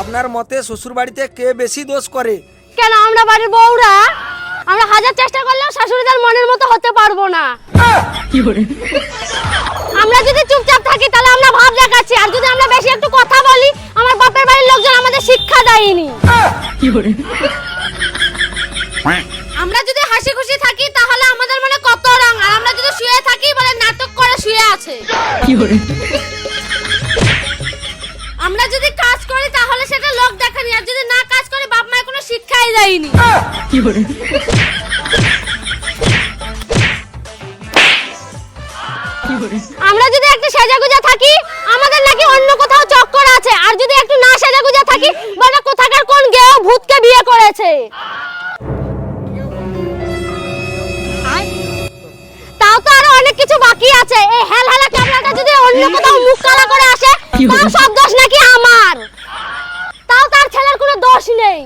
আপনার মতে শ্বশুর বাড়িতে কে বেশি দোষ করে? কেন আমরা বাড়ির বউরা আমরা হাজার চেষ্টা করলেও শাশুড়িদের মনের মতো হতে পারবো না। আমরা যদি চুপচাপ থাকি তাহলে আমরা ভাব দেখাচ্ছি, আর যদি আমরা বেশি একটু কথা বলি আমার বাপের বাড়ির লোকজন আমাদের শিক্ষা দেয়নি। আমরা যদি হাসি খুশি থাকি তাহলে আমাদের মনে কত রং, আর আমরা যদি শুয়ে থাকি বলে নাটক করে শুয়ে আছে। আমরা যদি কাজ করি তাহলে সেটা লোক দেখানি, আর যদি না কাজ করি বাপ মায়ের কোনো শিক্ষাই দেয়নি। আমরা যদি একটু সাজাগুজা থাকি আমাদের নাকি অন্য কোথাও চক্কর আছে, আর যদি একটু না সাজাগুজা থাকি বলে কোথাকার কোন গেও ভূতকে বিয়ে করেছে। তাও তো আরো অনেক কিছু বাকি আছে। এই হেলহেলা ক্যামেরাটা যদি অন্য কোথাও মুখ কালা করে আসে তাও সব দোষ নাকি আমার, তাও তার ছেলের কোনো দোষ নেই।